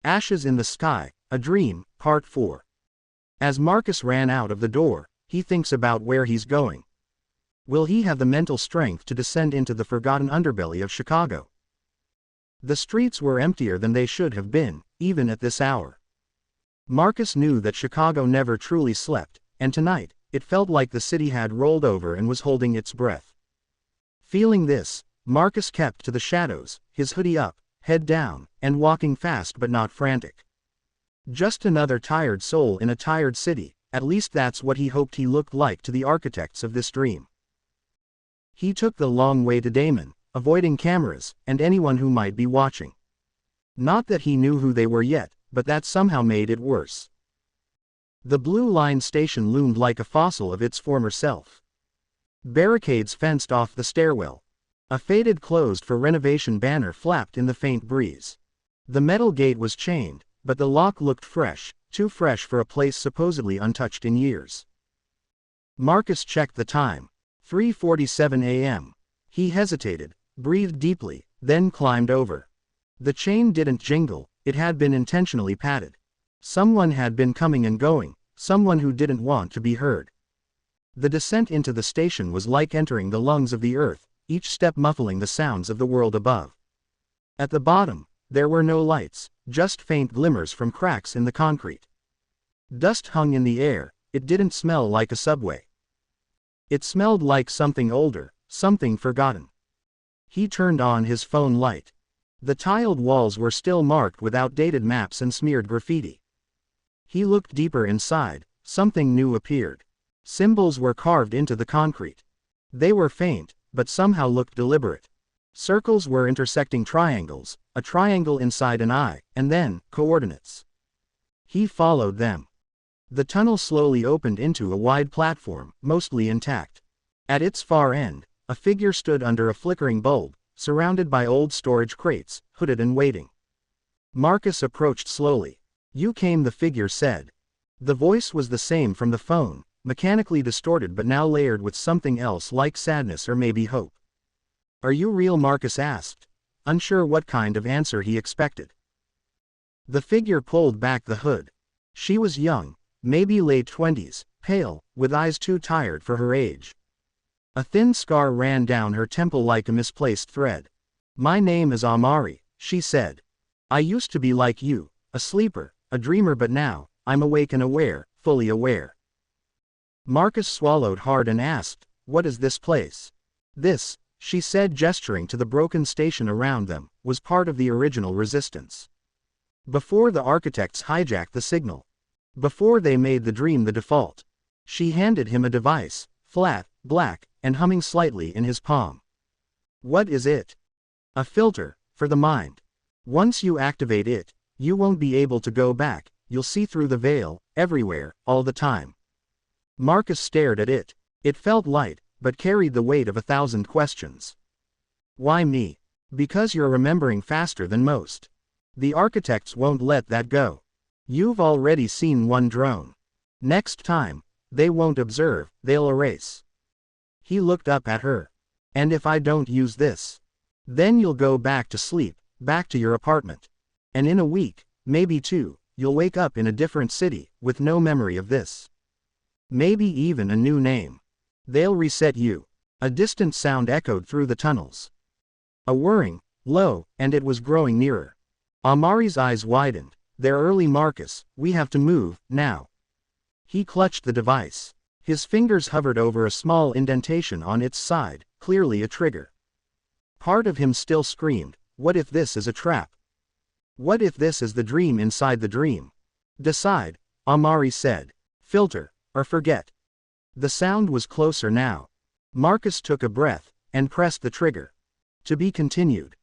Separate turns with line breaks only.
Ashes in the Sky, A Dream, Part 4. As Marcus ran out of the door, he thinks about where he's going. Will he have the mental strength to descend into the forgotten underbelly of Chicago? The streets were emptier than they should have been, even at this hour. Marcus knew that Chicago never truly slept, and tonight, it felt like the city had rolled over and was holding its breath. Feeling this, Marcus kept to the shadows, his hoodie up, head down, and walking fast but not frantic. Just another tired soul in a tired city, at least that's what he hoped he looked like to the architects of this dream. He took the long way to Damon, avoiding cameras, and anyone who might be watching. Not that he knew who they were yet, but that somehow made it worse. The Blue Line station loomed like a fossil of its former self. Barricades fenced off the stairwell. A faded closed for renovation banner flapped in the faint breeze. The metal gate was chained, but the lock looked fresh, too fresh for a place supposedly untouched in years. Marcus checked the time. 3:47 a.m. He hesitated, breathed deeply, then climbed over. The chain didn't jingle, it had been intentionally padded. Someone had been coming and going, someone who didn't want to be heard. The descent into the station was like entering the lungs of the earth, each step muffling the sounds of the world above. At the bottom, there were no lights, just faint glimmers from cracks in the concrete. Dust hung in the air, it didn't smell like a subway. It smelled like something older, something forgotten. He turned on his phone light. The tiled walls were still marked with outdated maps and smeared graffiti. He looked deeper inside, something new appeared. Symbols were carved into the concrete. They were faint, but somehow looked deliberate. Circles were intersecting triangles, a triangle inside an eye, and then, coordinates. He followed them. The tunnel slowly opened into a wide platform, mostly intact. At its far end, a figure stood under a flickering bulb, surrounded by old storage crates, hooded and waiting. Marcus approached slowly. "You came," the figure said. The voice was the same from the phone, mechanically distorted but now layered with something else like sadness or maybe hope. "Are you real?" Marcus asked, unsure what kind of answer he expected. The figure pulled back the hood. She was young, maybe late 20s, pale, with eyes too tired for her age. A thin scar ran down her temple like a misplaced thread. "My name is Amari," she said. "I used to be like you, a sleeper, a dreamer, but now, I'm awake and aware, fully aware." Marcus swallowed hard and asked, "What is this place?" "This," she said, gesturing to the broken station around them, "was part of the original resistance. Before the architects hijacked the signal. Before they made the dream the default." She handed him a device, flat, black, and humming slightly in his palm. "What is it?" "A filter, for the mind. Once you activate it, you won't be able to go back, you'll see through the veil, everywhere, all the time." Marcus stared at it. It felt light, but carried the weight of 1,000 questions. "Why me?" "Because you're remembering faster than most. The architects won't let that go. You've already seen one drone. Next time, they won't observe, they'll erase." He looked up at her. "And if I don't use this? Then you'll go back to sleep, back to your apartment. And in a week, maybe 2, you'll wake up in a different city, with no memory of this. Maybe even a new name. They'll reset you." A distant sound echoed through the tunnels. A whirring, low, and it was growing nearer. Amari's eyes widened. "They're early, Marcus, we have to move, now." He clutched the device. His fingers hovered over a small indentation on its side, clearly a trigger. Part of him still screamed, "What if this is a trap? What if this is the dream inside the dream?" "Decide," Amari said. "Filter, or forget." The sound was closer now. Marcus took a breath, and pressed the trigger. To be continued.